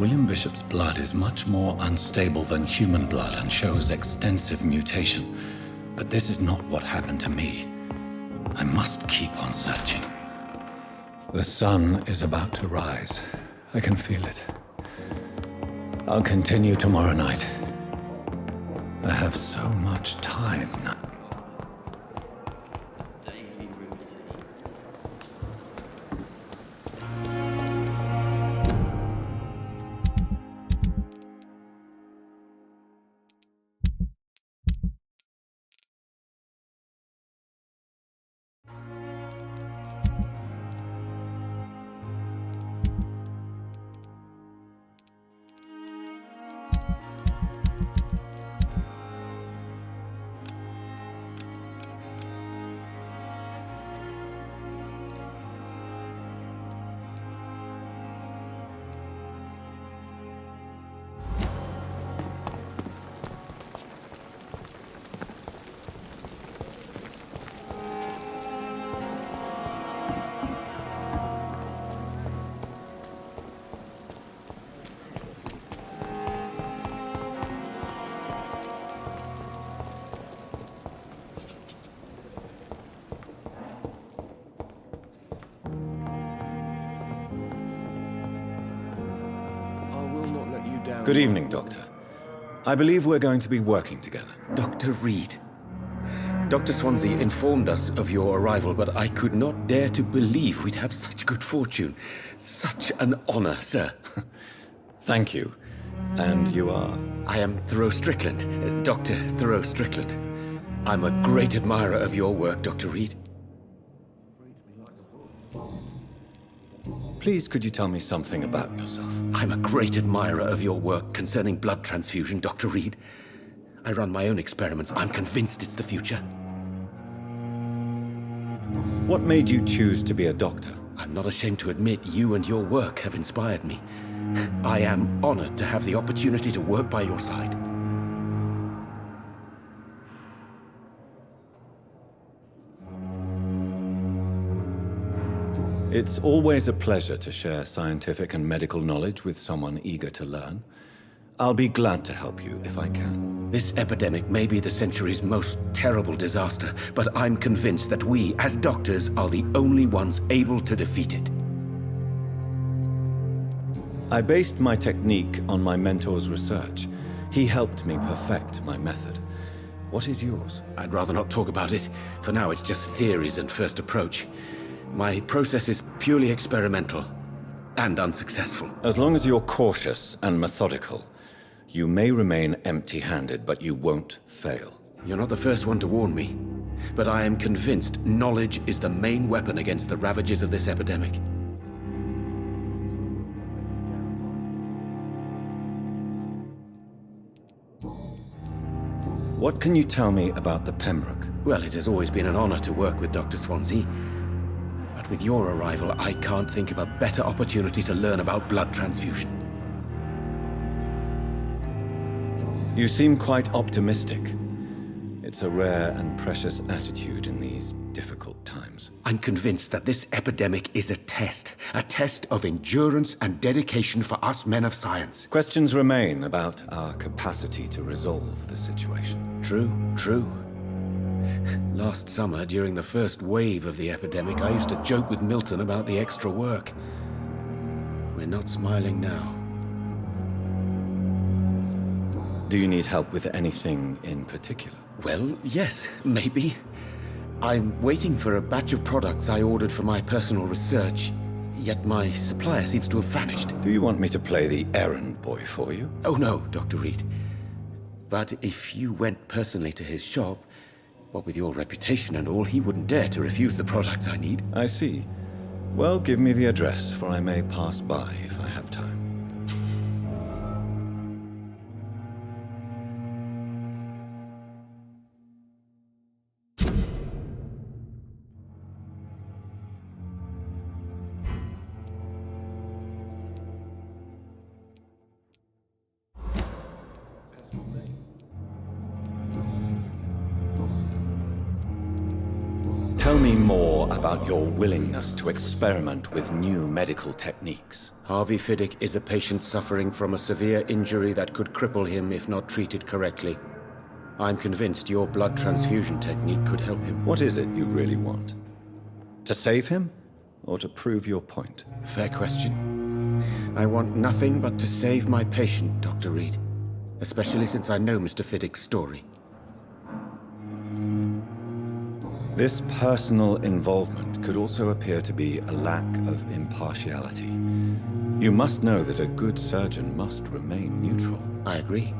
William Bishop's blood is much more unstable than human blood and shows extensive mutation. But this is not what happened to me. I must keep on searching. The sun is about to rise. I can feel it. I'll continue tomorrow night. I have so much time now. Good evening, Doctor. I believe we're going to be working together. Dr. Reed. Dr. Swansea informed us of your arrival, but I could not dare to believe we'd have such good fortune. Such an honor, sir. Thank you. And you are? I am Thoreau Strickland, Dr. Thoreau Strickland. I'm a great admirer of your work, Dr. Reed. Please, could you tell me something about yourself? I'm a great admirer of your work concerning blood transfusion, Dr. Reed. I run my own experiments. I'm convinced it's the future. What made you choose to be a doctor? I'm not ashamed to admit you and your work have inspired me. I am honored to have the opportunity to work by your side. It's always a pleasure to share scientific and medical knowledge with someone eager to learn. I'll be glad to help you if I can. This epidemic may be the century's most terrible disaster, but I'm convinced that we, as doctors, are the only ones able to defeat it. I based my technique on my mentor's research. He helped me perfect my method. What is yours? I'd rather not talk about it. For now, it's just theories and first approach. My process is purely experimental and unsuccessful. As long as you're cautious and methodical, you may remain empty-handed, but you won't fail. You're not the first one to warn me, but I am convinced knowledge is the main weapon against the ravages of this epidemic. What can you tell me about the Pembroke? Well, it has always been an honor to work with Dr. Swansea. But with your arrival, I can't think of a better opportunity to learn about blood transfusion. You seem quite optimistic. It's a rare and precious attitude in these difficult times. I'm convinced that this epidemic is a test of endurance and dedication for us men of science. Questions remain about our capacity to resolve the situation. True. Last summer, during the first wave of the epidemic, I used to joke with Milton about the extra work. We're not smiling now. Do you need help with anything in particular? Well, yes, maybe. I'm waiting for a batch of products I ordered for my personal research, yet my supplier seems to have vanished. Do you want me to play the errand boy for you? Oh no, Dr. Reed. But if you went personally to his shop, what with your reputation and all, he wouldn't dare to refuse the products I need. I see. Well, give me the address, for I may pass by if I have time. Tell me more about your willingness to experiment with new medical techniques. Harvey Fiddick is a patient suffering from a severe injury that could cripple him if not treated correctly. I'm convinced your blood transfusion technique could help him. What is it you really want? To save him? Or to prove your point? Fair question. I want nothing but to save my patient, Dr. Reed. Especially since I know Mr. Fiddick's story. This personal involvement could also appear to be a lack of impartiality. You must know that a good surgeon must remain neutral. I agree.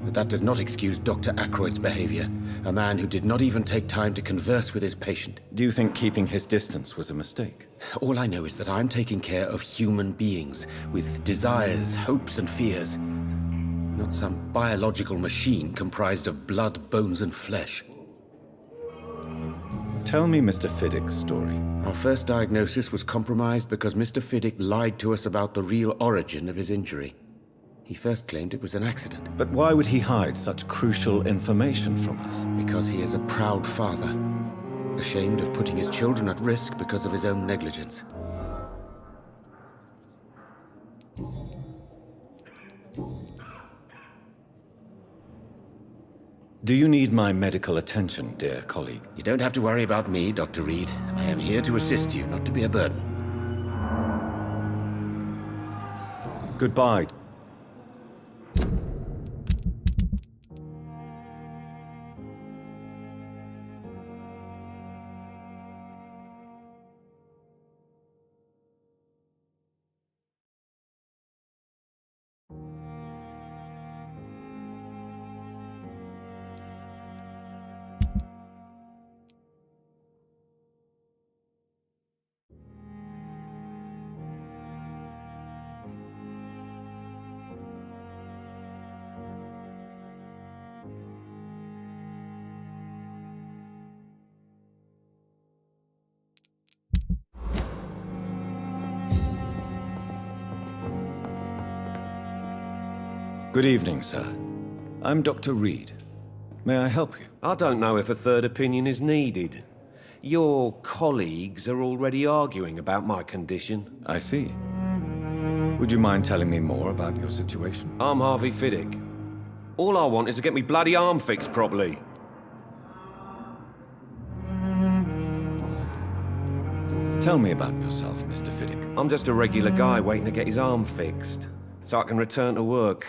But that does not excuse Dr. Aykroyd's behavior, a man who did not even take time to converse with his patient. Do you think keeping his distance was a mistake? All I know is that I'm taking care of human beings, with desires, hopes, and fears. Not some biological machine comprised of blood, bones, and flesh. Tell me Mr. Fiddick's story. Our first diagnosis was compromised because Mr. Fiddick lied to us about the real origin of his injury. He first claimed it was an accident. But why would he hide such crucial information from us? Because he is a proud father, ashamed of putting his children at risk because of his own negligence. Do you need my medical attention, dear colleague? You don't have to worry about me, Dr. Reed. I am here to assist you, not to be a burden. Goodbye. Good evening, sir. I'm Dr. Reed. May I help you? I don't know if a third opinion is needed. Your colleagues are already arguing about my condition. I see. Would you mind telling me more about your situation? I'm Harvey Fiddick. All I want is to get me bloody arm fixed properly. Tell me about yourself, Mr. Fiddick. I'm just a regular guy waiting to get his arm fixed, so I can return to work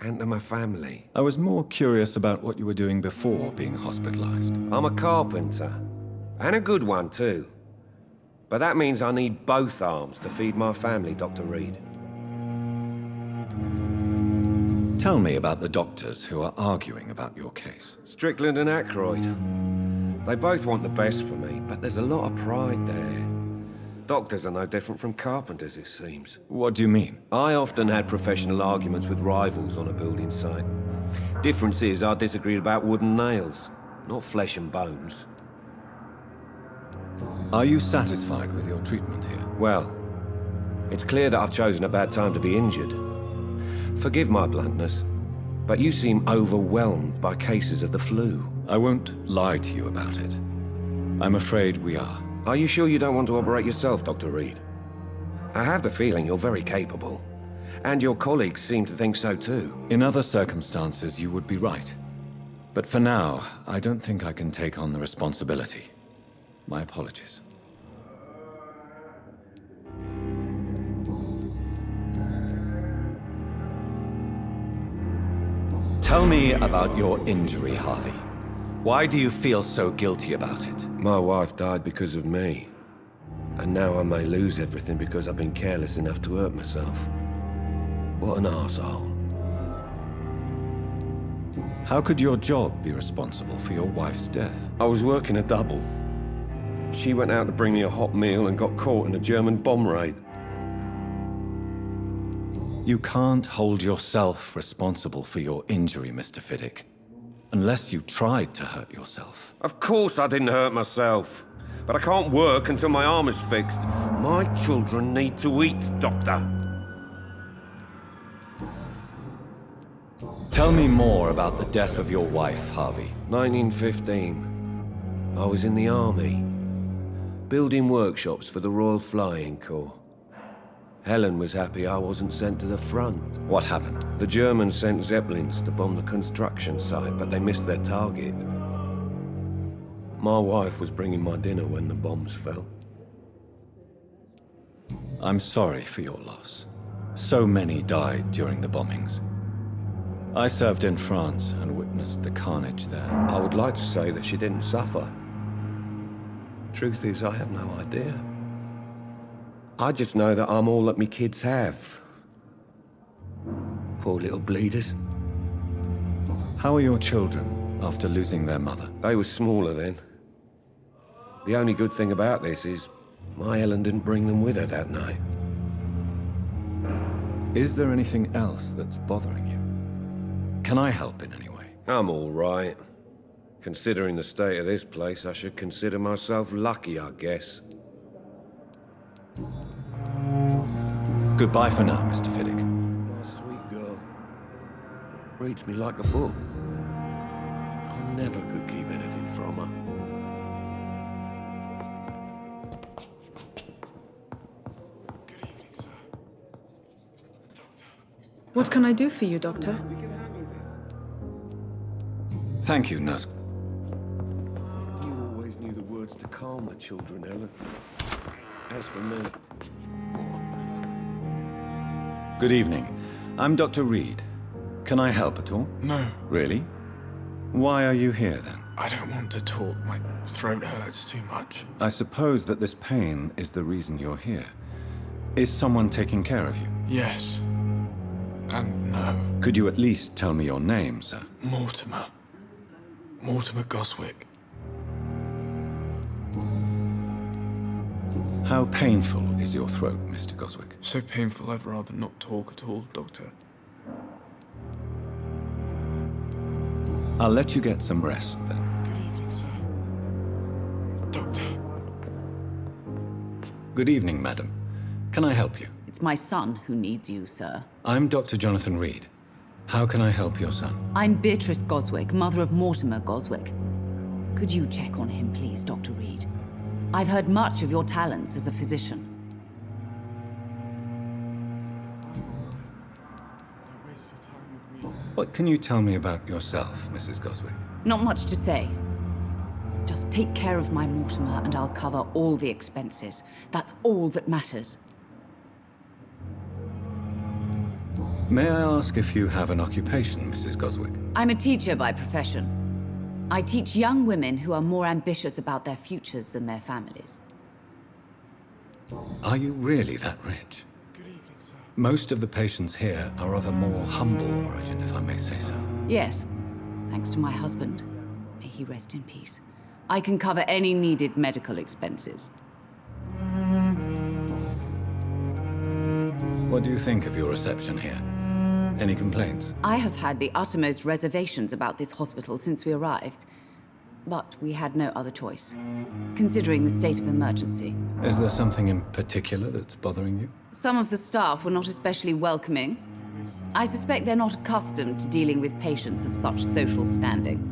and to my family. I was more curious about what you were doing before being hospitalized. I'm a carpenter, and a good one too. But that means I need both arms to feed my family, Dr. Reed. Tell me about the doctors who are arguing about your case. Strickland and Aykroyd. They both want the best for me, but there's a lot of pride there. Doctors are no different from carpenters, it seems. What do you mean? I often had professional arguments with rivals on a building site. Difference is I disagreed about wooden nails, not flesh and bones. Are you satisfied with your treatment here? Well, it's clear that I've chosen a bad time to be injured. Forgive my bluntness, but you seem overwhelmed by cases of the flu. I won't lie to you about it. I'm afraid we are. Are you sure you don't want to operate yourself, Dr. Reed? I have the feeling you're very capable. And your colleagues seem to think so too. In other circumstances, you would be right. But for now, I don't think I can take on the responsibility. My apologies. Tell me about your injury, Harvey. Why do you feel so guilty about it? My wife died because of me. And now I may lose everything because I've been careless enough to hurt myself. What an arsehole. How could your job be responsible for your wife's death? I was working a double. She went out to bring me a hot meal and got caught in a German bomb raid. You can't hold yourself responsible for your injury, Mr. Fiddick. Unless you tried to hurt yourself. Of course I didn't hurt myself. But I can't work until my arm is fixed. My children need to eat, Doctor. Tell me more about the death of your wife, Harvey. 1915. I was in the army. building workshops for the Royal Flying Corps. Helen was happy I wasn't sent to the front. What happened? The Germans sent Zeppelins to bomb the construction site, but they missed their target. My wife was bringing my dinner when the bombs fell. I'm sorry for your loss. So many died during the bombings. I served in France and witnessed the carnage there. I would like to say that she didn't suffer. Truth is, I have no idea. I just know that I'm all that me kids have. Poor little bleeders. How are your children after losing their mother? They were smaller then. The only good thing about this is my Helen didn't bring them with her that night. Is there anything else that's bothering you? Can I help in any way? I'm all right. Considering the state of this place, I should consider myself lucky, I guess. Goodbye for now, Mr. Fiddick. My sweet girl. Reads me like a book. I never could keep anything from her. What can I do for you, Doctor? Thank you, Nurse. You always knew the words to calm the children, Helen. As for me... Good evening. I'm Dr. Reed. Can I help at all? No, Really? Why are you here, then? I don't want to talk. My throat hurts too much. I suppose that this pain is the reason you're here. Is someone taking care of you? Yes. And no. Could you at least tell me your name, sir? Mortimer. Mortimer Goswick. How painful is your throat, Mr. Goswick? So painful I'd rather not talk at all, Doctor. I'll let you get some rest, then. Good evening, sir. Doctor. Good evening, madam. Can I help you? It's my son who needs you, sir. I'm Dr. Jonathan Reed. How can I help your son? I'm Beatrice Goswick, mother of Mortimer Goswick. Could you check on him, please, Dr. Reed? I've heard much of your talents as a physician. What can you tell me about yourself, Mrs. Goswick? Not much to say. Just take care of my Mortimer and I'll cover all the expenses. That's all that matters. May I ask if you have an occupation, Mrs. Goswick? I'm a teacher by profession. I teach young women who are more ambitious about their futures than their families. Are you really that rich? Most of the patients here are of a more humble origin, if I may say so. Yes, thanks to my husband. May he rest in peace. I can cover any needed medical expenses. What do you think of your reception here? Any complaints? I have had the uttermost reservations about this hospital since we arrived. But we had no other choice, considering the state of emergency. Is there something in particular that's bothering you? Some of the staff were not especially welcoming. I suspect they're not accustomed to dealing with patients of such social standing.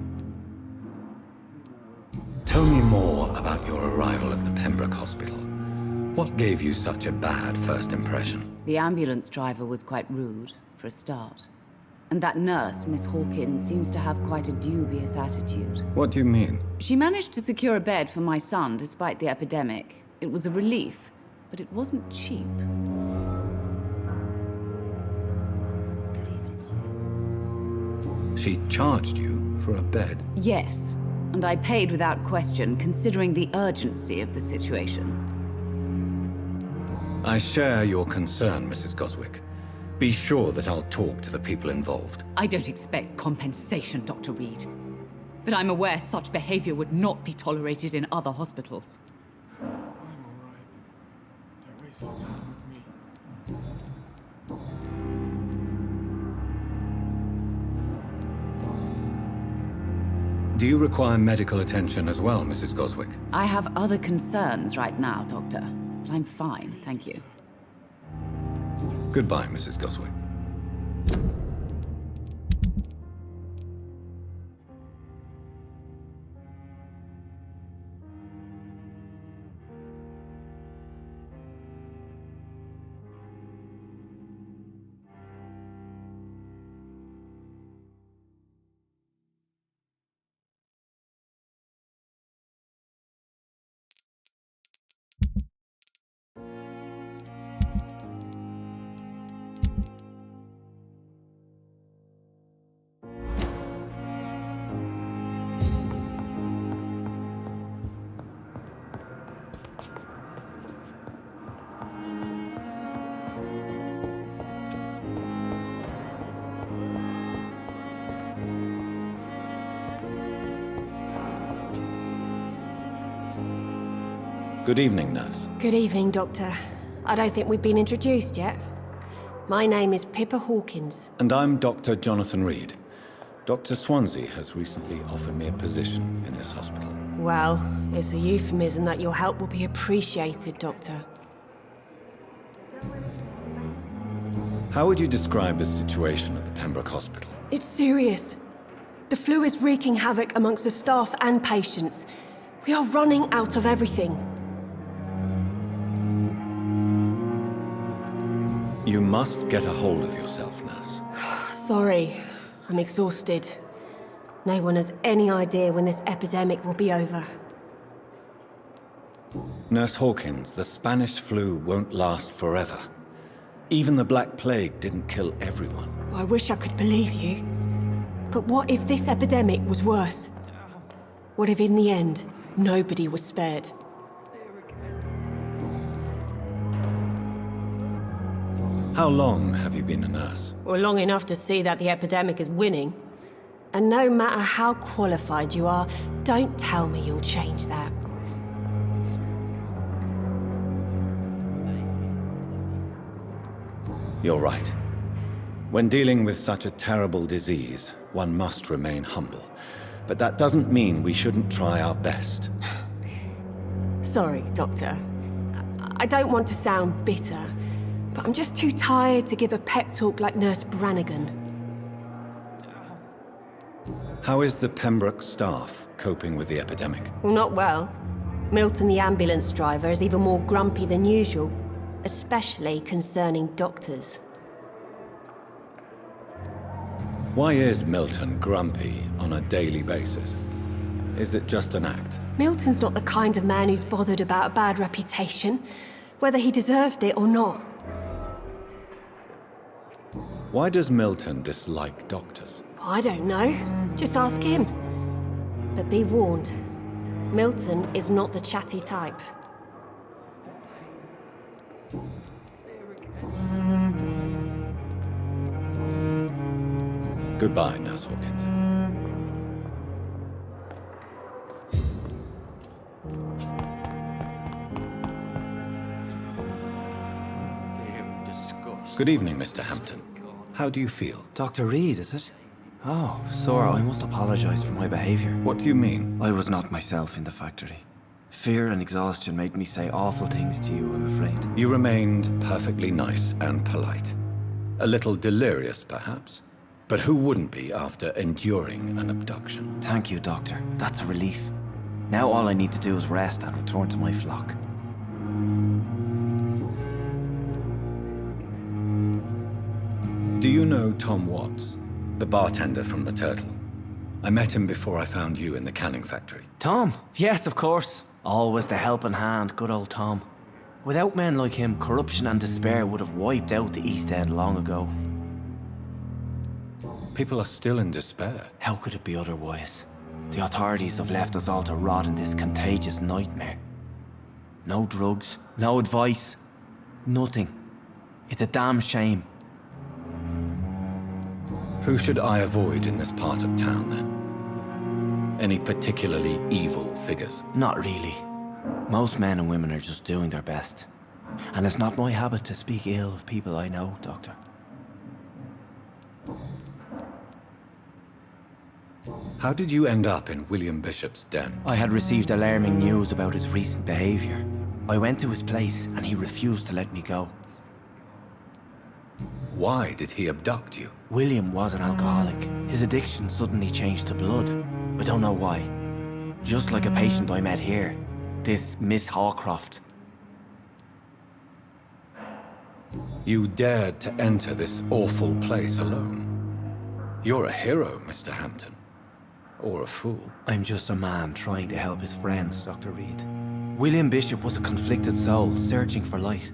Tell me more about your arrival at the Pembroke Hospital. What gave you such a bad first impression? The ambulance driver was quite rude, for a start. And that nurse, Miss Hawkins, seems to have quite a dubious attitude. What do you mean? She managed to secure a bed for my son despite the epidemic. It was a relief, but it wasn't cheap. She charged you for a bed? Yes, and I paid without question, considering the urgency of the situation. I share your concern, Mrs. Goswick. Be sure that I'll talk to the people involved. I don't expect compensation, Dr. Reed. But I'm aware such behavior would not be tolerated in other hospitals. I'm alright. Don't waste your time with me. Do you require medical attention as well, Mrs. Goswick? I have other concerns right now, Doctor. But I'm fine, thank you. Goodbye, Mrs. Goswick. Good evening, nurse. Good evening, Doctor. I don't think we've been introduced yet. My name is Pippa Hawkins. And I'm Dr. Jonathan Reed. Dr. Swansea has recently offered me a position in this hospital. Well, it's a euphemism that your help will be appreciated, Doctor. How would you describe the situation at the Pembroke Hospital? It's serious. The flu is wreaking havoc amongst the staff and patients. We are running out of everything. You must get a hold of yourself, nurse. Sorry, I'm exhausted. No one has any idea when this epidemic will be over. Nurse Hawkins, the Spanish flu won't last forever. Even the Black Plague didn't kill everyone. I wish I could believe you. But what if this epidemic was worse? What if in the end, nobody was spared? How long have you been a nurse? Well, long enough to see that the epidemic is winning. And no matter how qualified you are, don't tell me you'll change that. You're right. When dealing with such a terrible disease, one must remain humble. But that doesn't mean we shouldn't try our best. Sorry, Doctor. I don't want to sound bitter, but I'm just too tired to give a pep talk like Nurse Brannigan. How is the Pembroke staff coping with the epidemic? Well, not well. Milton, the ambulance driver, is even more grumpy than usual, especially concerning doctors. Why is Milton grumpy on a daily basis? Is it just an act? Milton's not the kind of man who's bothered about a bad reputation, whether he deserved it or not. Why does Milton dislike doctors? I don't know. Just ask him. But be warned, Milton is not the chatty type. Goodbye, Nurse Hawkins. Good evening, Mr. Hampton. How do you feel? Dr. Reed, is it? Oh, sir, I must apologize for my behavior. What do you mean? I was not myself in the factory. Fear and exhaustion made me say awful things to you, I'm afraid. You remained perfectly nice and polite. A little delirious, perhaps. But who wouldn't be after enduring an abduction? Thank you, Doctor. That's a relief. Now all I need to do is rest and return to my flock. Do you know Tom Watts, the bartender from the Turtle? I met him before I found you in the canning factory. Tom? Yes, of course. Always the helping hand, good old Tom. Without men like him, corruption and despair would have wiped out the East End long ago. People are still in despair. How could it be otherwise? The authorities have left us all to rot in this contagious nightmare. No drugs, no advice, nothing. It's a damn shame. Who should I avoid in this part of town, then? Any particularly evil figures? Not really. Most men and women are just doing their best. And it's not my habit to speak ill of people I know, Doctor. How did you end up in William Bishop's den? I had received alarming news about his recent behavior. I went to his place and he refused to let me go. Why did he abduct you? William was an alcoholic. His addiction suddenly changed to blood. I don't know why. Just like a patient I met here. This Miss Hawcroft. You dared to enter this awful place alone. You're a hero, Mr. Hampton. Or a fool. I'm just a man trying to help his friends, Dr. Reed. William Bishop was a conflicted soul, searching for light.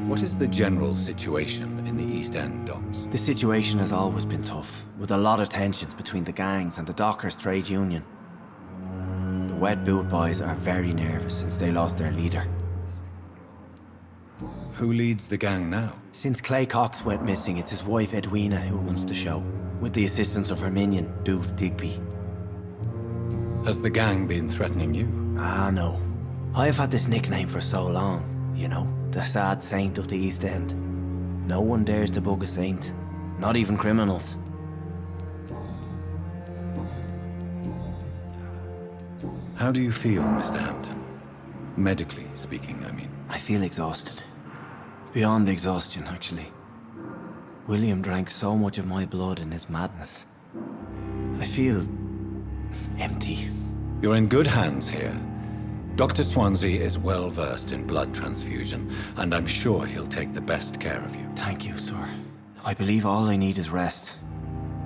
What is the general situation in the East End docks? The situation has always been tough, with a lot of tensions between the gangs and the dockers' trade union. The Wet Boot Boys are very nervous since they lost their leader. Who leads the gang now? Since Clay Cox went missing, it's his wife Edwina who runs the show, with the assistance of her minion, Booth Digby. Has the gang been threatening you? Ah, no. I've had this nickname for so long, you know, the sad saint of the East End. No one dares to bug a saint, not even criminals. How do you feel, Mr. Hampton? Medically speaking, I mean. I feel exhausted. Beyond exhaustion, actually. William drank so much of my blood in his madness. I feel empty. You're in good hands here. Dr. Swansea is well versed in blood transfusion, and I'm sure he'll take the best care of you. Thank you, sir. I believe all I need is rest.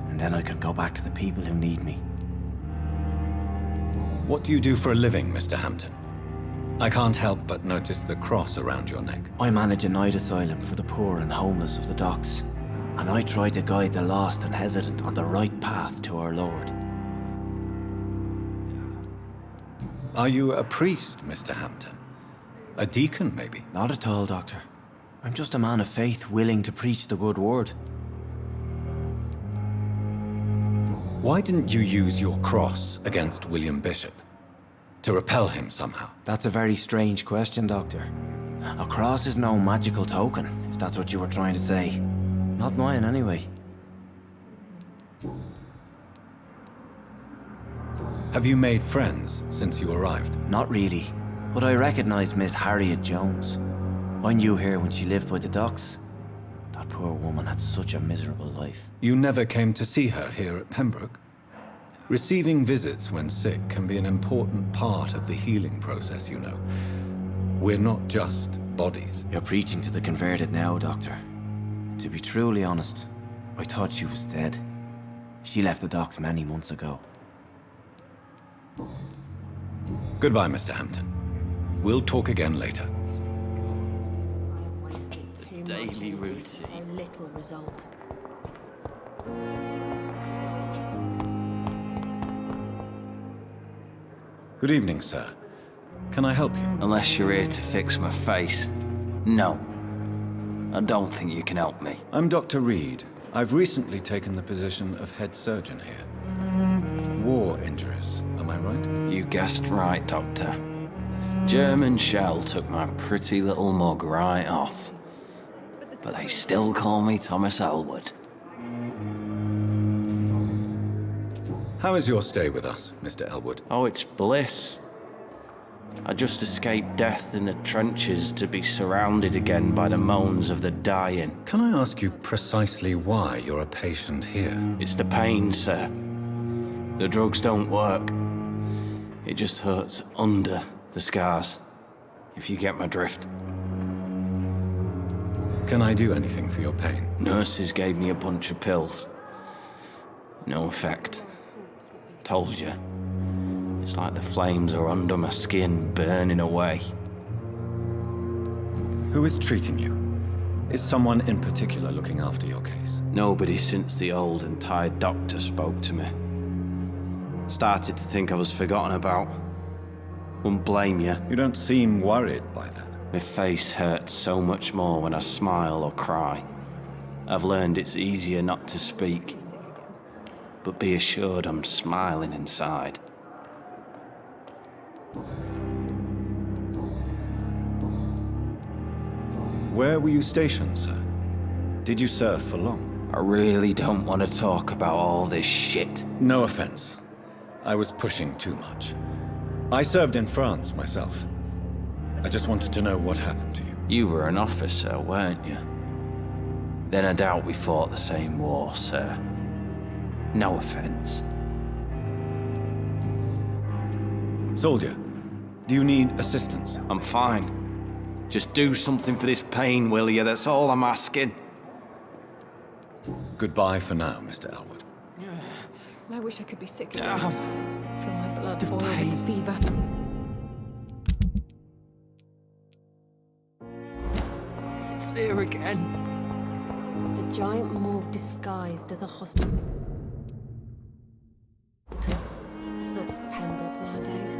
And then I can go back to the people who need me. What do you do for a living, Mr. Hampton? I can't help but notice the cross around your neck. I manage a night asylum for the poor and homeless of the docks. And I try to guide the lost and hesitant on the right path to our Lord. Are you a priest, Mr. Hampton? A deacon, maybe? Not at all, Doctor. I'm just a man of faith willing to preach the good word. Why didn't you use your cross against William Bishop? To repel him somehow? That's a very strange question, Doctor. A cross is no magical token, if that's what you were trying to say. Not mine, anyway. Have you made friends since you arrived? Not really, but I recognize Miss Harriet Jones. I knew her when she lived by the docks. That poor woman had such a miserable life. You never came to see her here at Pembroke? Receiving visits when sick can be an important part of the healing process, you know. We're not just bodies. You're preaching to the converted now, Doctor. To be truly honest, I thought she was dead. She left the docks many months ago. Goodbye, Mr. Hampton. We'll talk again later. I've wasted too Daily much energy for so routine. little result. Good evening, sir. Can I help you? Unless you're here to fix my face. No. I don't think you can help me. I'm Dr. Reed. I've recently taken the position of head surgeon here. War injuries, am I right? You guessed right, Doctor. German shell took my pretty little mug right off. But they still call me Thomas Elwood. How is your stay with us, Mr. Elwood? Oh, it's bliss. I just escaped death in the trenches to be surrounded again by the moans of the dying. Can I ask you precisely why you're a patient here? It's the pain, sir. The drugs don't work. It just hurts under the scars, if you get my drift. Can I do anything for your pain? Nurses gave me a bunch of pills. No effect. Told you. It's like the flames are under my skin, burning away. Who is treating you? Is someone in particular looking after your case? Nobody since the old and tired doctor spoke to me. Started to think I was forgotten about. Wouldn't blame you. You don't seem worried by that. My face hurts so much more when I smile or cry. I've learned it's easier not to speak. But be assured I'm smiling inside. Where were you stationed, sir? Did you serve for long? I really don't want to talk about all this shit. No offense. I was pushing too much. I served in France myself. I just wanted to know what happened to you. You were an officer, weren't you? Then I doubt we fought the same war, sir. No offense. Soldier, do you need assistance? I'm fine. Just do something for this pain, will you? That's all I'm asking. Goodbye for now, Mr. Elwood. I wish I could be sick Ah. again. I feel my blood boil pain. with the fever. It's here again. A giant morgue disguised as a hospital. That's Pembroke nowadays.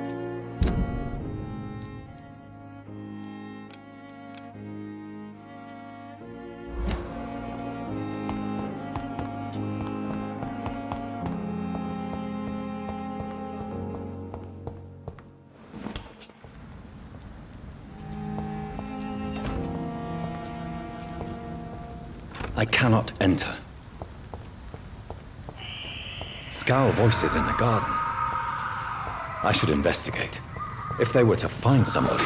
I cannot enter. Scowl voices in the garden. I should investigate. If they were to find somebody...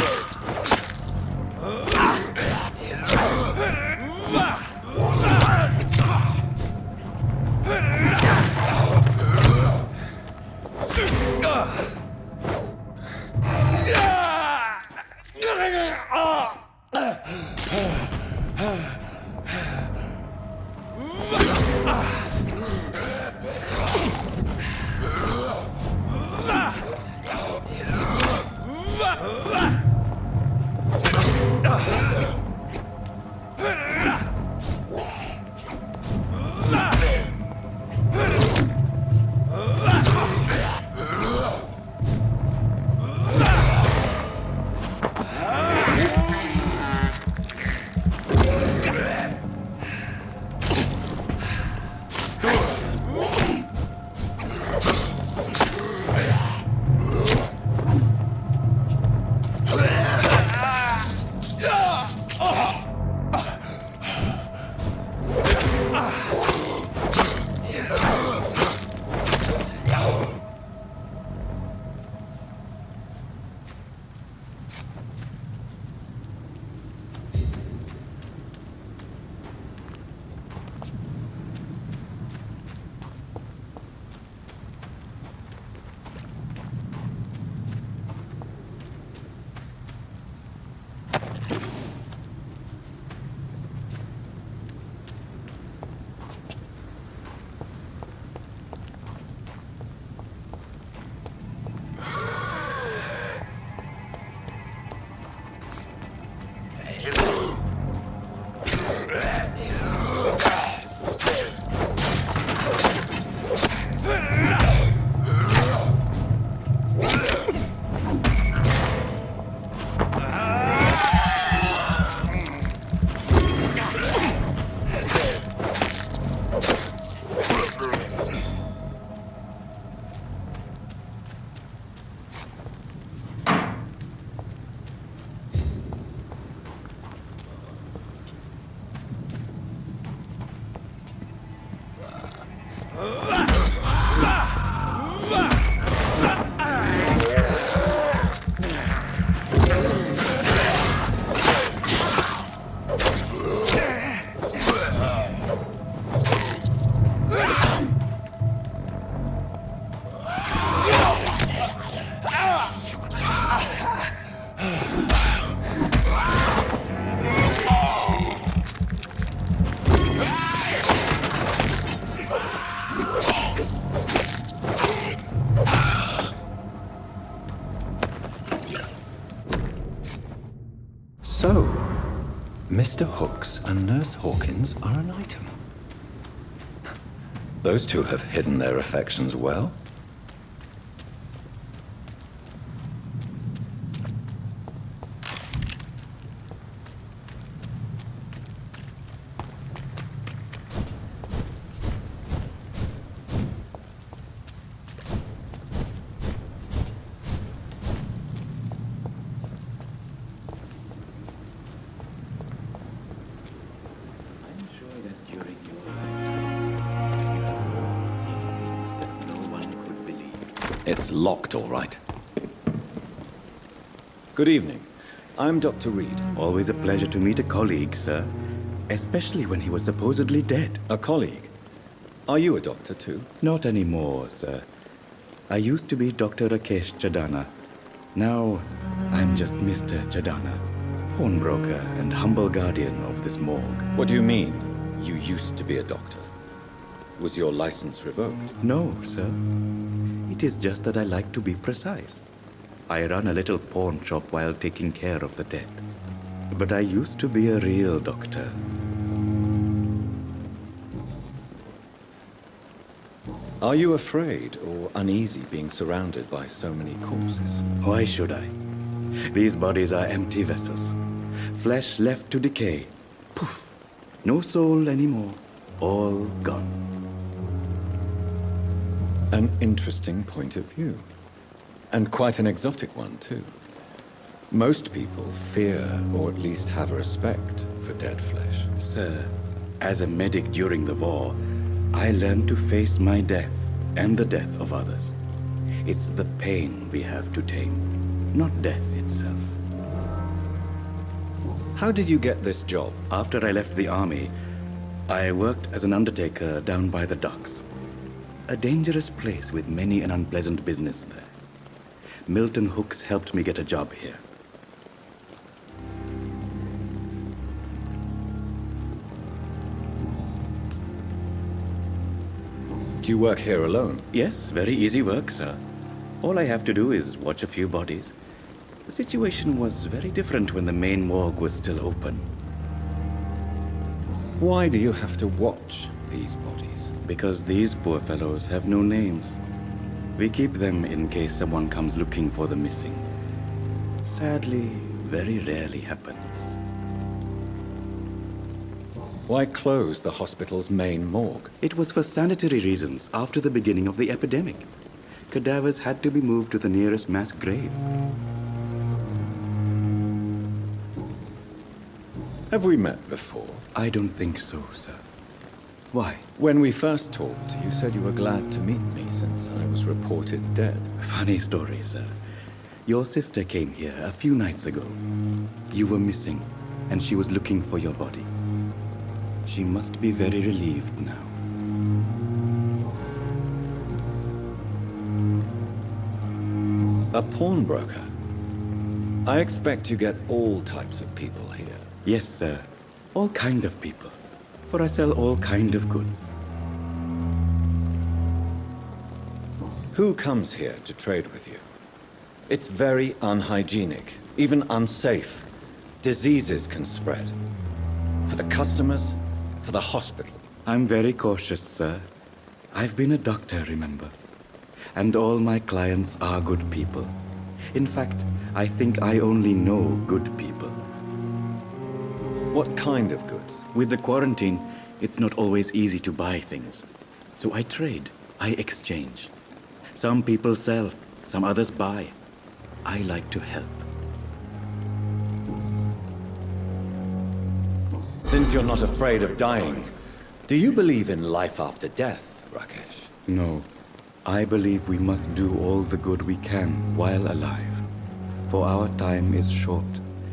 So, Mr. Hooks and Nurse Hawkins are an item. Those two have hidden their affections well. It's locked, all right. Good evening. I'm Dr. Reed. Always a pleasure to meet a colleague, sir. Especially when he was supposedly dead. A colleague? Are you a doctor, too? Not anymore, sir. I used to be Dr. Rakesh Chadana. Now, I'm just Mr. Chadana, pawnbroker and humble guardian of this morgue. What do you mean, you used to be a doctor? Was your license revoked? No, sir. It is just that I like to be precise. I run a little pawn shop while taking care of the dead. But I used to be a real doctor. Are you afraid or uneasy being surrounded by so many corpses? Why should I? These bodies are empty vessels. Flesh left to decay. Poof! No soul anymore. All gone. An interesting point of view. And quite an exotic one, too. Most people fear, or at least have a respect, for dead flesh. Sir, As a medic during the war, I learned to face my death and the death of others. It's the pain we have to tame, not death itself. How did you get this job? After I left the army, I worked as an undertaker down by the docks. A dangerous place with many an unpleasant business there. Milton Hooks helped me get a job here. Do you work here alone? Yes, very easy work, sir. All I have to do is watch a few bodies. The situation was very different when the main morgue was still open. Why do you have to watch these bodies? Because these poor fellows have no names. We keep them in case someone comes looking for the missing. Sadly, very rarely happens. Why close the hospital's main morgue? It was for sanitary reasons after the beginning of the epidemic. Cadavers had to be moved to the nearest mass grave. Have we met before? I don't think so, sir. Why? When we first talked, you said you were glad to meet me since I was reported dead. Funny story, sir. Your sister came here a few nights ago. You were missing, and she was looking for your body. She must be very relieved now. A pawnbroker? I expect you get all types of people here. Yes, sir. All kind of people. For I sell all kind of goods. Who comes here to trade with you? It's very unhygienic, even unsafe. Diseases can spread. For the customers, for the hospital. I'm very cautious, sir. I've been a doctor, remember? And all my clients are good people. In fact, I think I only know good people. What kind of goods? With the quarantine, it's not always easy to buy things. So I trade, I exchange. Some people sell, some others buy. I like to help. Since you're not afraid of dying, do you believe in life after death, Rakesh? No. I believe we must do all the good we can while alive. For our time is short,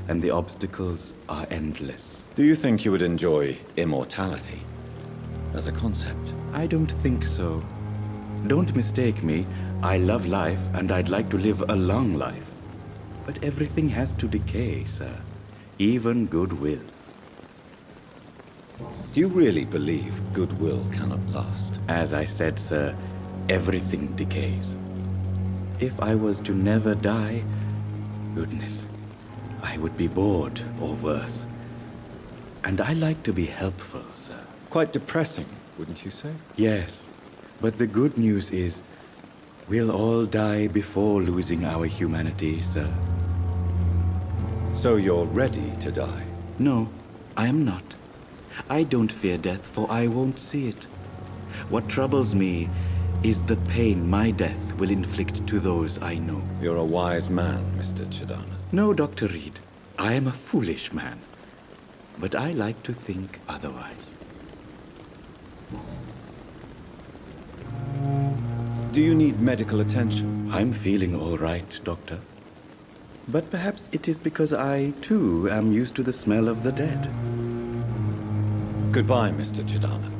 and the obstacles are endless. Do you think you would enjoy immortality as a concept? I don't think so. Don't mistake me. I love life, and I'd like to live a long life. But everything has to decay, sir. Even goodwill. Do you really believe goodwill cannot last? As I said, sir, everything decays. If I was to never die, goodness, I would be bored or worse. And I like to be helpful, sir. Quite depressing, wouldn't you say? Yes, but the good news is, we'll all die before losing our humanity, sir. So you're ready to die? No, I am not. I don't fear death, for I won't see it. What troubles me is the pain my death will inflict to those I know. You're a wise man, Mr. Chidana. No, Dr. Reed. I am a foolish man. But I like to think otherwise. Do you need medical attention? I'm feeling all right, Doctor. But perhaps it is because I, too, am used to the smell of the dead. Goodbye, Mr. Chidana.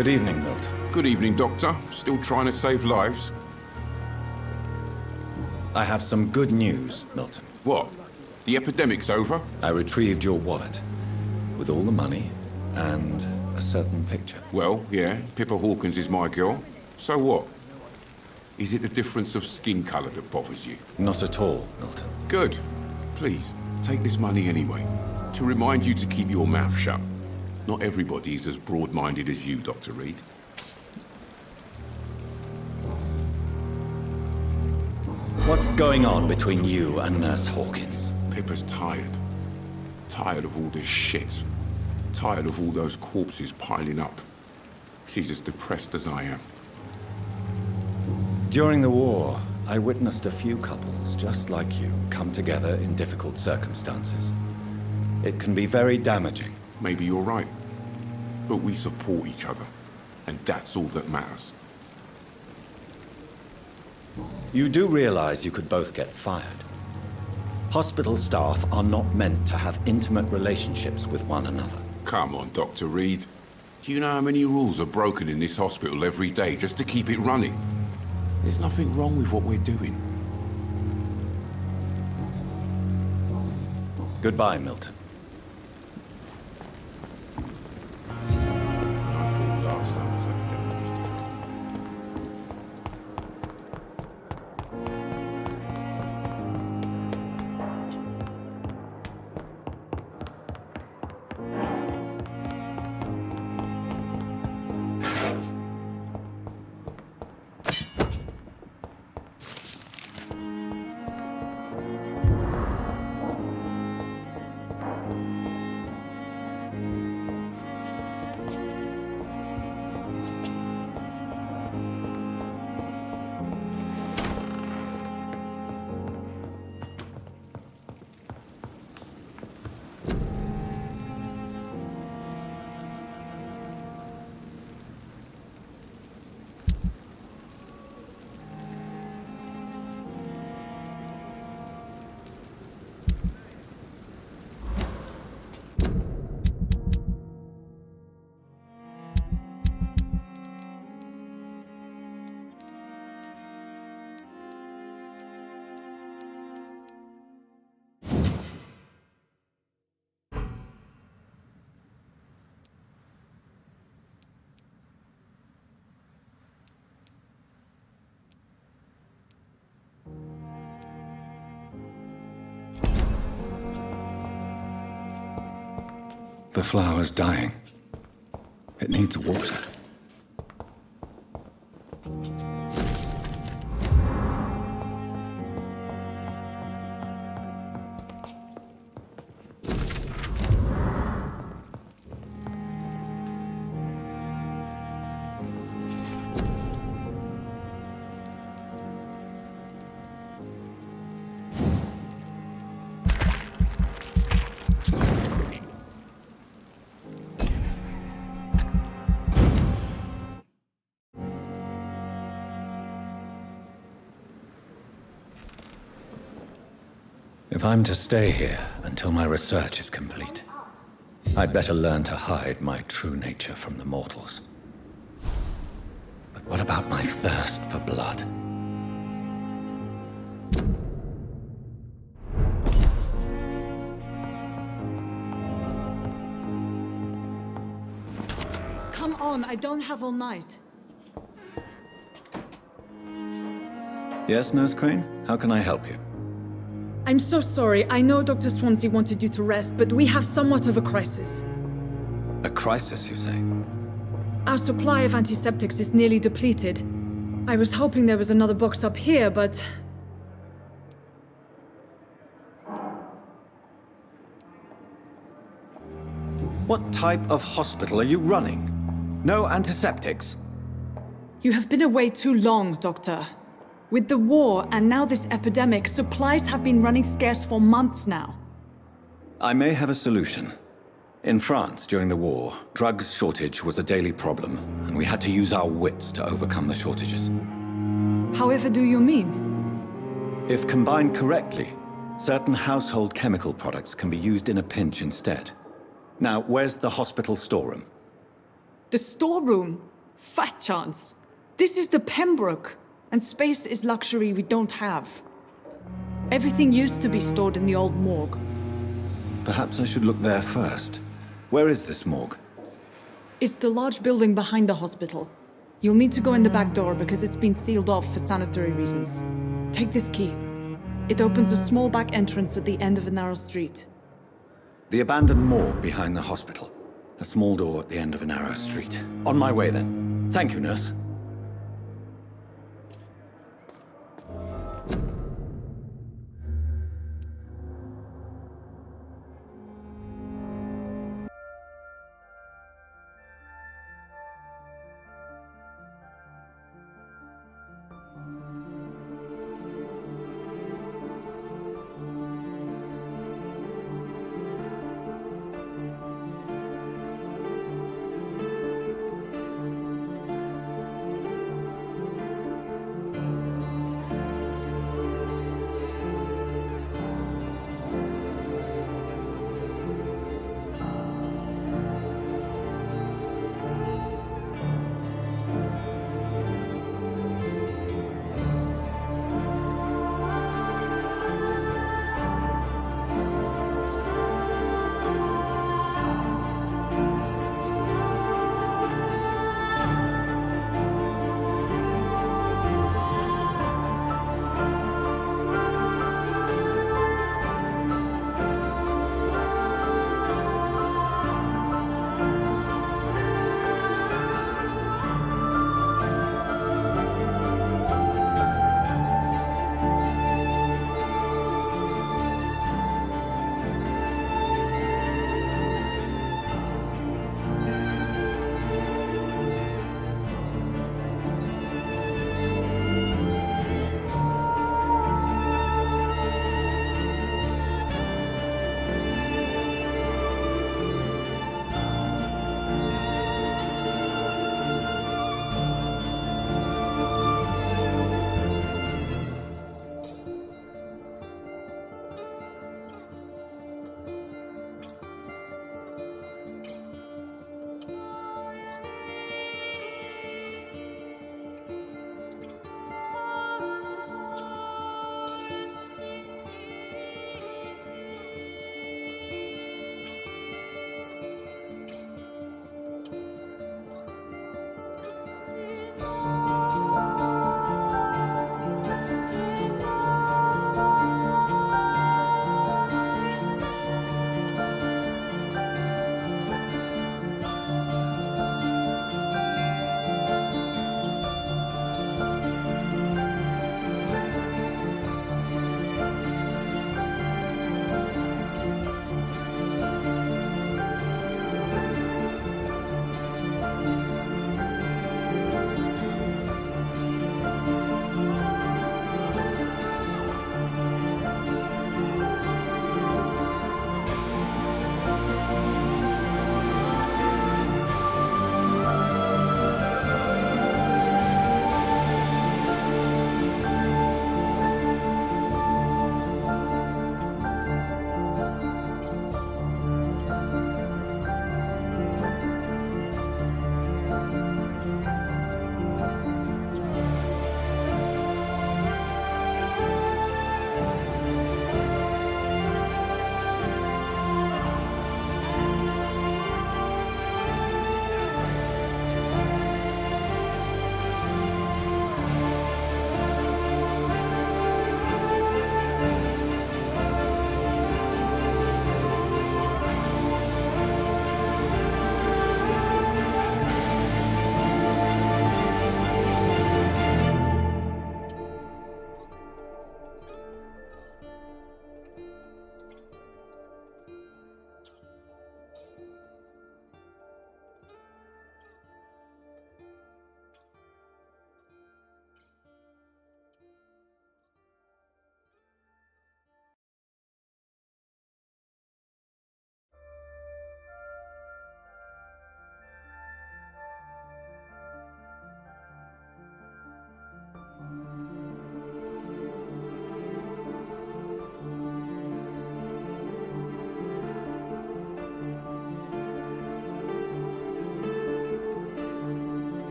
Good evening, Milton. Good evening, Doctor. Still trying to save lives? I have some good news, Milton. What? The epidemic's over? I retrieved your wallet with all the money and a certain picture. Well, yeah, Pippa Hawkins is my girl. So what? Is it the difference of skin colour that bothers you? Not at all, Milton. Good. Please, take this money anyway. To remind you to keep your mouth shut. Not everybody's as broad-minded as you, Dr. Reed. What's going on between you and Nurse Hawkins? Pippa's tired. Tired of all this shit. Tired of all those corpses piling up. She's as depressed as I am. During the war, I witnessed a few couples, just like you, come together in difficult circumstances. It can be very damaging. Maybe you're right. But we support each other. And that's all that matters. You do realize you could both get fired. Hospital staff are not meant to have intimate relationships with one another. Come on, Dr. Reed. Do you know how many rules are broken in this hospital every day just to keep it running? There's nothing wrong with what we're doing. Goodbye, Milton. I thought last time was The flower's dying. It needs water. If I'm to stay here until my research is complete, I'd better learn to hide my true nature from the mortals. But what about my thirst for blood? Come on, I don't have all night. Yes, Nurse Crane? How can I help you? I'm so sorry. I know Dr. Swansea wanted you to rest, but we have somewhat of a crisis. A crisis, you say? Our supply of antiseptics is nearly depleted. I was hoping there was another box up here, but... What type of hospital are you running? No antiseptics? You have been away too long, Doctor. With the war and now this epidemic, supplies have been running scarce for months now. I may have a solution. In France, during the war, drugs shortage was a daily problem, and we had to use our wits to overcome the shortages. However do you mean? If combined correctly, certain household chemical products can be used in a pinch instead. Now, where's the hospital storeroom? The storeroom? Fat chance. This is the Pembroke. And space is luxury we don't have. Everything used to be stored in the old morgue. Perhaps I should look there first. Where is this morgue? It's the large building behind the hospital. You'll need to go in the back door because it's been sealed off for sanitary reasons. Take this key. It opens a small back entrance at the end of a narrow street. The abandoned morgue behind the hospital. A small door at the end of a narrow street. On my way, then. Thank you, nurse.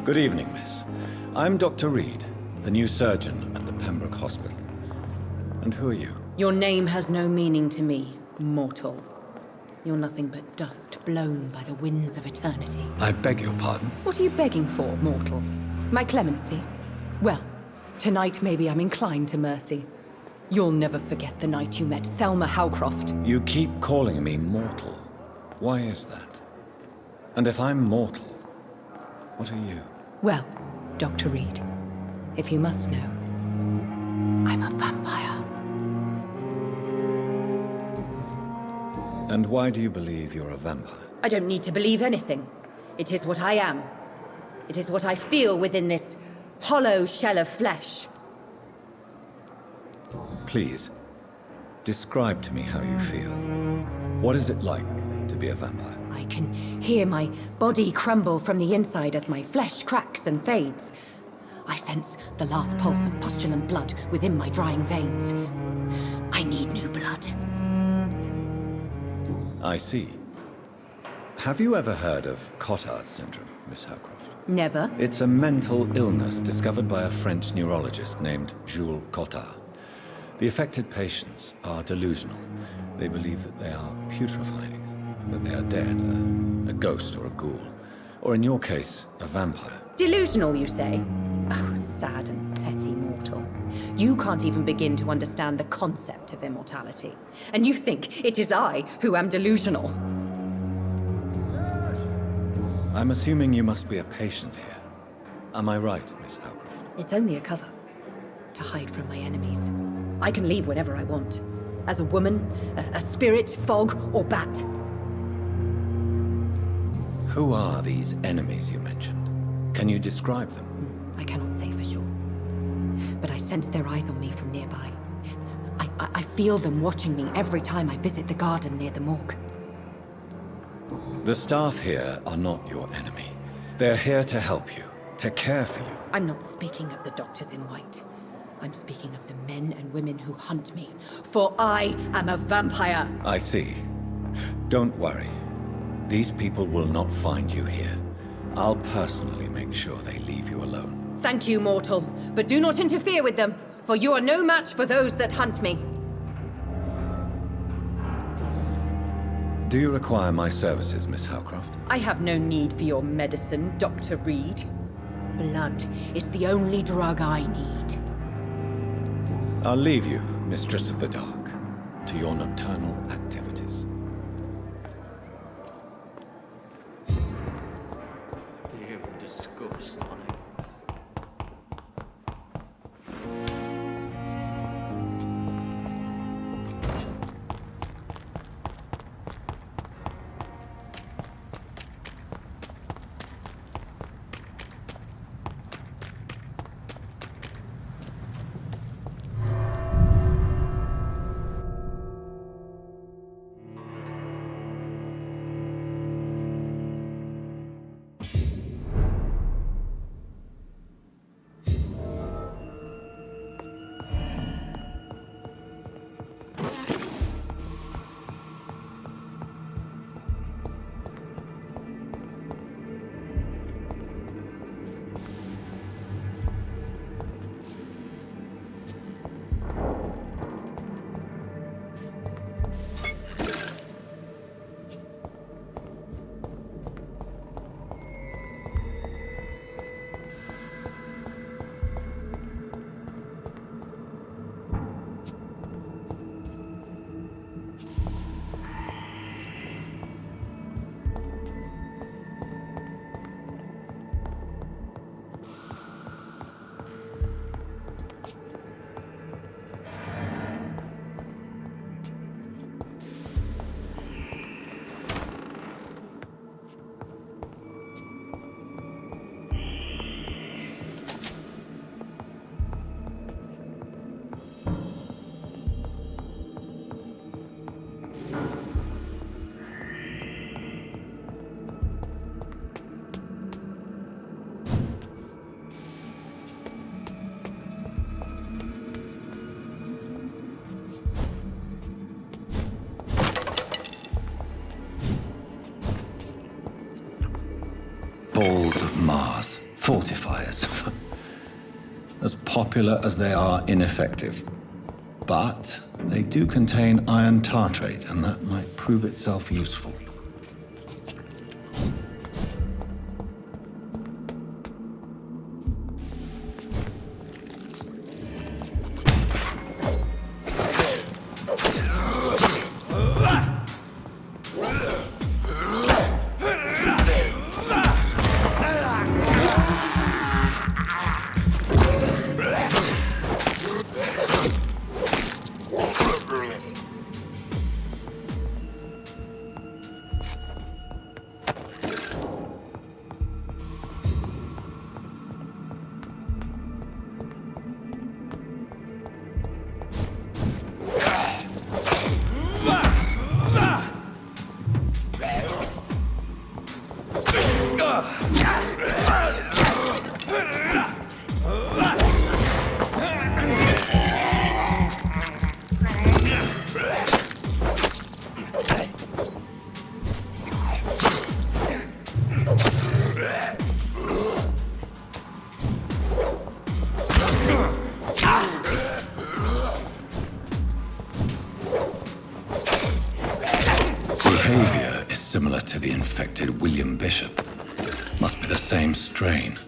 Good evening, miss. I'm Dr. Reed, the new surgeon at the Pembroke Hospital. And who are you? Your name has no meaning to me, mortal. You're nothing but dust blown by the winds of eternity. I beg your pardon? What are you begging for, mortal? My clemency? Well, tonight maybe I'm inclined to mercy. You'll never forget the night you met Thelma Howcroft. You keep calling me mortal. Why is that? And if I'm mortal, what are you? Well, Dr. Reed, if you must know, I'm a vampire. And why do you believe you're a vampire? I don't need to believe anything. It is what I am. It is what I feel within this hollow shell of flesh. Please, describe to me how you feel. What is it like to be a vampire? I can hear my body crumble from the inside as my flesh cracks and fades. I sense the last pulse of postulant blood within my drying veins. I need new blood. I see. Have you ever heard of Cotard syndrome, Miss Howcroft? Never. It's a mental illness discovered by a French neurologist named Jules Cotard. The affected patients are delusional. They believe that they are putrefying, that they are dead, a ghost or a ghoul. Or in your case, a vampire. Delusional, you say? Oh, sad and petty mortal. You can't even begin to understand the concept of immortality. And you think it is I who am delusional. I'm assuming you must be a patient here. Am I right, Miss Howcroft? It's only a cover. To hide from my enemies. I can leave whenever I want. As a woman, a spirit, fog, or bat. Who are these enemies you mentioned? Can you describe them? I cannot say for sure. But I sense their eyes on me from nearby. I feel them watching me every time I visit the garden near the morgue. The staff here are not your enemy. They're here to help you, to care for you. I'm not speaking of the doctors in white. I'm speaking of the men and women who hunt me. For I am a vampire! I see. Don't worry. These people will not find you here. I'll personally make sure they leave you alone. Thank you, mortal. But do not interfere with them, for you are no match for those that hunt me. Do you require my services, Miss Howcroft? I have no need for your medicine, Dr. Reed. Blood is the only drug I need. I'll leave you, Mistress of the Dark, to your nocturnal activities. Dear disgust on it. Balls of Mars, Fortifiers. As popular as they are ineffective. But they do contain iron tartrate, and that might prove itself useful. Behavior is similar to the infected William Bishop. Must be the same strain.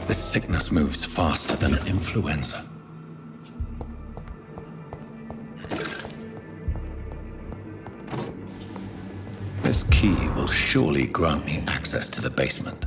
This sickness moves faster than influenza. This key will surely grant me access to the basement.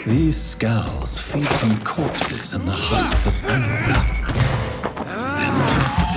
These skulls feed from corpses and the husks of animals. Then drink the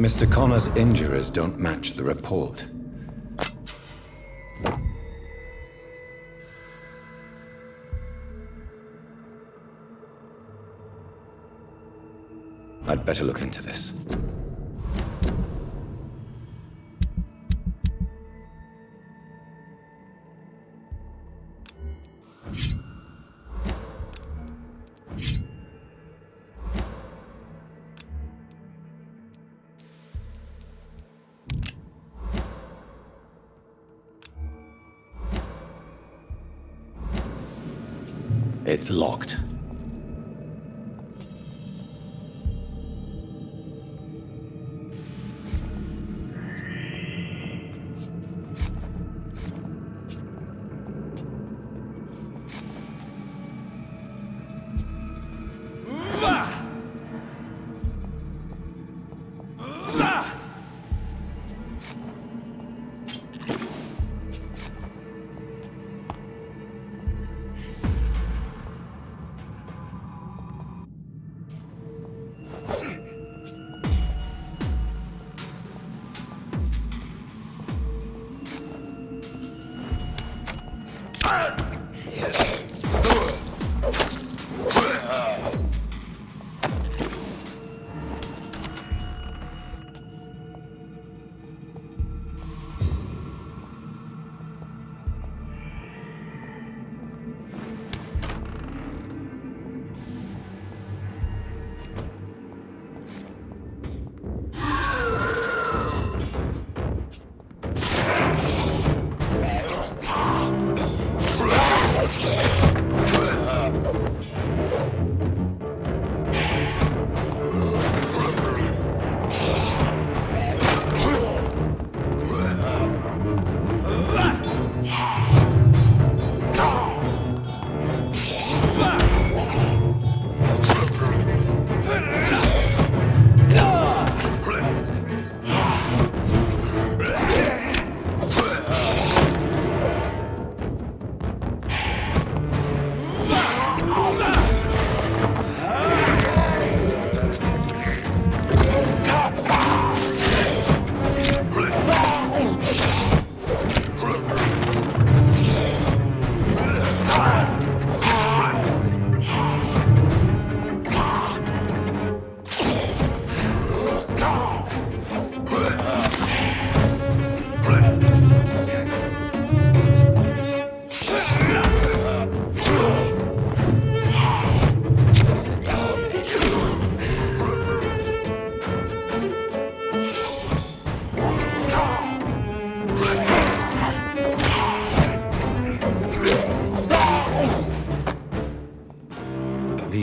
Mr. Connor's injuries don't match the report. I'd better look into this. It's locked.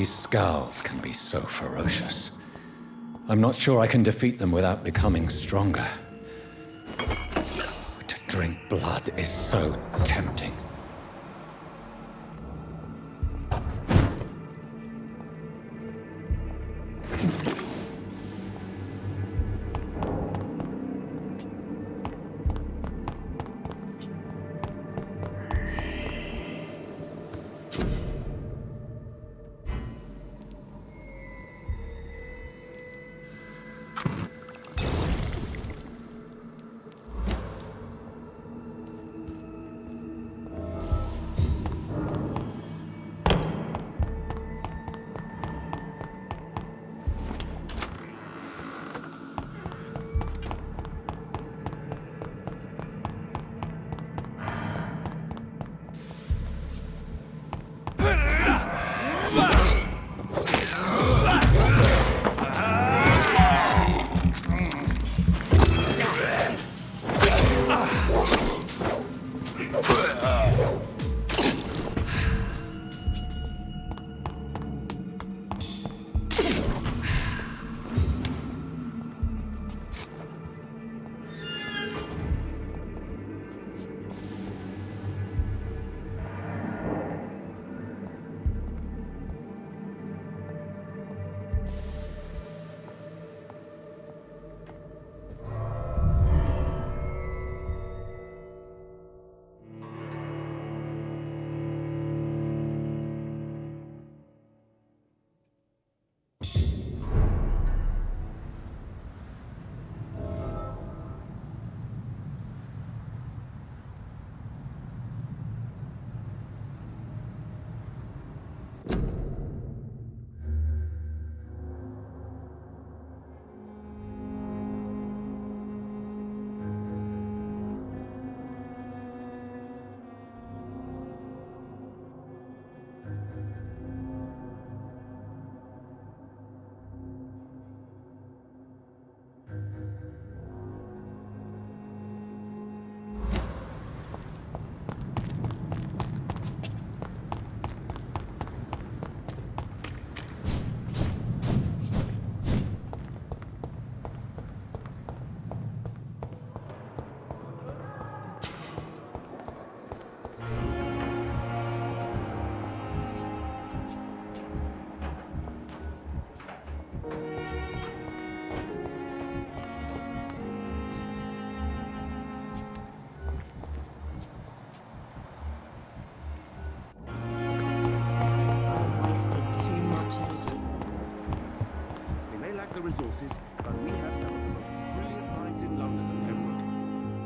Skulls can be so ferocious. I'm not sure I can defeat them without becoming stronger. To drink blood is so tempting.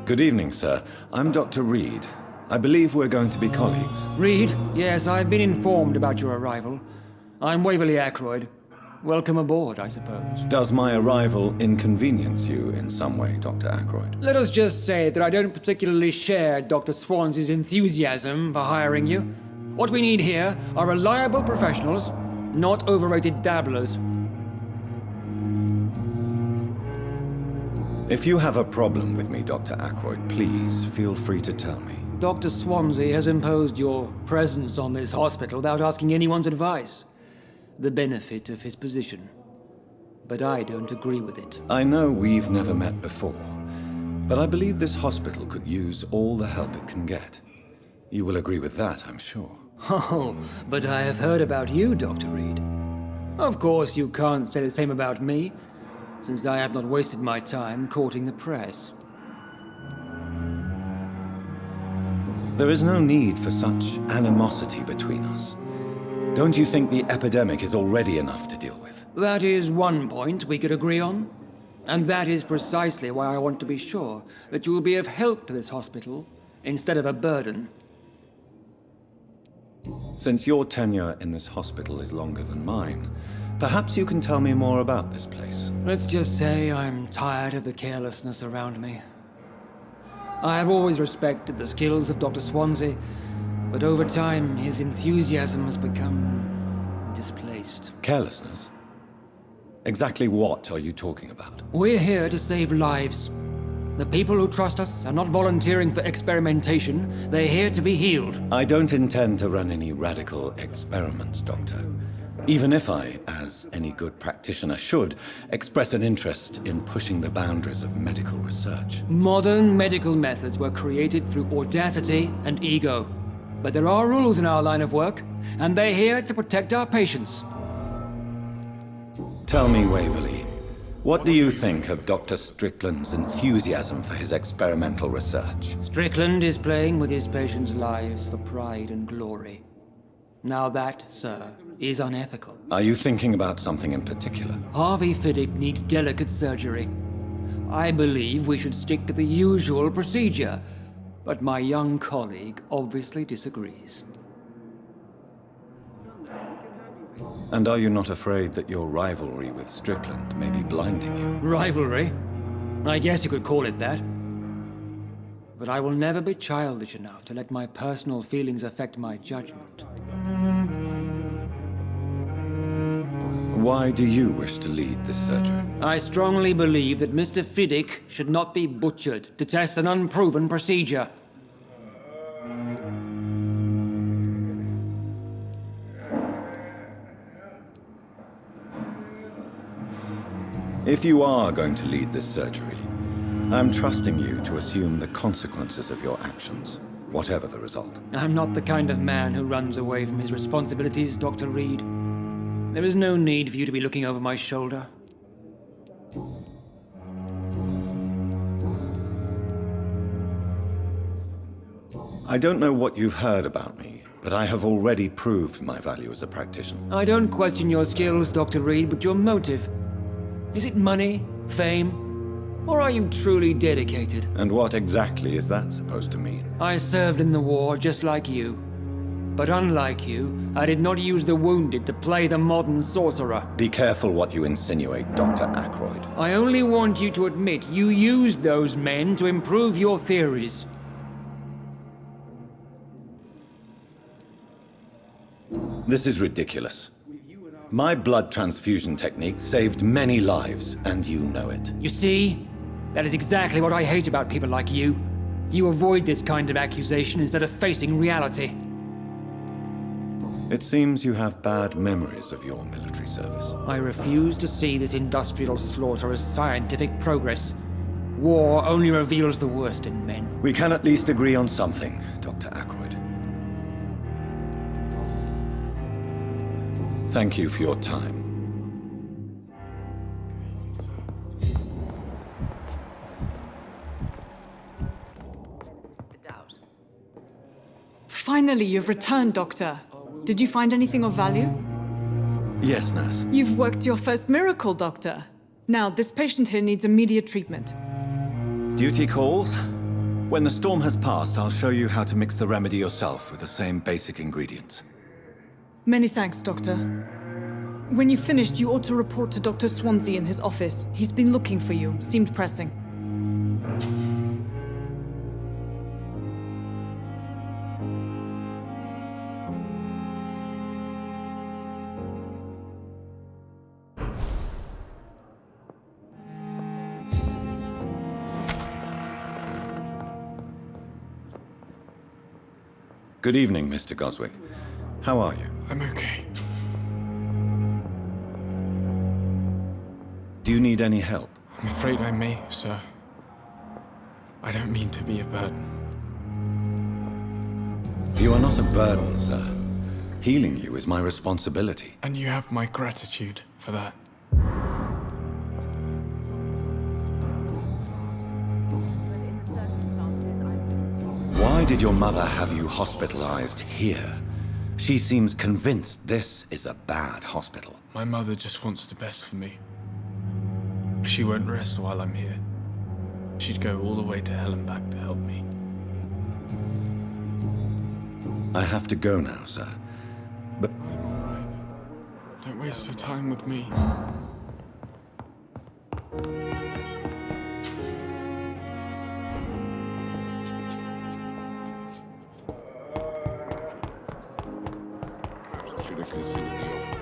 Good evening, sir. I'm Dr. Reed. I believe we're going to be colleagues. Reed? Yes, I've been informed about your arrival. I'm Waverly Ackroyd. Welcome aboard, I suppose. Does my arrival inconvenience you in some way, Dr. Ackroyd? Let us just say that I don't particularly share Dr. Swansea's enthusiasm for hiring you. What we need here are reliable professionals, not overrated dabblers. If you have a problem with me, Dr. Ackroyd, please feel free to tell me. Dr. Swansea has imposed your presence on this hospital without asking anyone's advice. The benefit of his position. But I don't agree with it. I know we've never met before, but I believe this hospital could use all the help it can get. You will agree with that, I'm sure. Oh, but I have heard about you, Dr. Reed. Of course, you can't say the same about me, since I have not wasted my time courting the press. There is no need for such animosity between us. Don't you think the epidemic is already enough to deal with? That is one point we could agree on. And that is precisely why I want to be sure that you will be of help to this hospital, instead of a burden. Since your tenure in this hospital is longer than mine, perhaps you can tell me more about this place. Let's just say I'm tired of the carelessness around me. I have always respected the skills of Dr. Swansea, but over time his enthusiasm has become displaced. Carelessness? Exactly what are you talking about? We're here to save lives. The people who trust us are not volunteering for experimentation. They're here to be healed. I don't intend to run any radical experiments, Doctor. Even if I, as any good practitioner should, express an interest in pushing the boundaries of medical research. Modern medical methods were created through audacity and ego. But there are rules in our line of work, and they're here to protect our patients. Tell me, Waverly, what do you think of Dr. Strickland's enthusiasm for his experimental research? Strickland is playing with his patients' lives for pride and glory. Now that, sir, is unethical. Are you thinking about something in particular? Harvey Fiddick needs delicate surgery. I believe we should stick to the usual procedure, but my young colleague obviously disagrees. And are you not afraid that your rivalry with Strickland may be blinding you? Rivalry? I guess you could call it that. But I will never be childish enough to let my personal feelings affect my judgment. Why do you wish to lead this surgery? I strongly believe that Mr. Fiddick should not be butchered to test an unproven procedure. If you are going to lead this surgery, I'm trusting you to assume the consequences of your actions, whatever the result. I'm not the kind of man who runs away from his responsibilities, Dr. Reed. There is no need for you to be looking over my shoulder. I don't know what you've heard about me, but I have already proved my value as a practitioner. I don't question your skills, Dr. Reed, but your motive. Is it money, fame, or are you truly dedicated? And what exactly is that supposed to mean? I served in the war just like you. But unlike you, I did not use the wounded to play the modern sorcerer. Be careful what you insinuate, Dr. Ackroyd. I only want you to admit you used those men to improve your theories. This is ridiculous. My blood transfusion technique saved many lives, and you know it. You see? That is exactly what I hate about people like you. You avoid this kind of accusation instead of facing reality. It seems you have bad memories of your military service. I refuse to see this industrial slaughter as scientific progress. War only reveals the worst in men. We can at least agree on something, Dr. Ackroyd. Thank you for your time. Finally, you've returned, Doctor. Did you find anything of value? Yes, nurse. You've worked your first miracle, Doctor. Now, this patient here needs immediate treatment. Duty calls? When the storm has passed, I'll show you how to mix the remedy yourself with the same basic ingredients. Many thanks, Doctor. When you've finished, you ought to report to Dr. Swansea in his office. He's been looking for you. Seemed pressing. Good evening, Mr. Goswick. How are you? I'm okay. Do you need any help? I'm afraid I may, sir. I don't mean to be a burden. You are not a burden, sir. Healing you is my responsibility. And you have my gratitude for that. Why did your mother have you hospitalized here? She seems convinced this is a bad hospital. My mother just wants the best for me. She won't rest while I'm here. She'd go all the way to hell and back to help me. I have to go now, sir. But I'm all right. Don't waste your time with me. Should have considered the offer.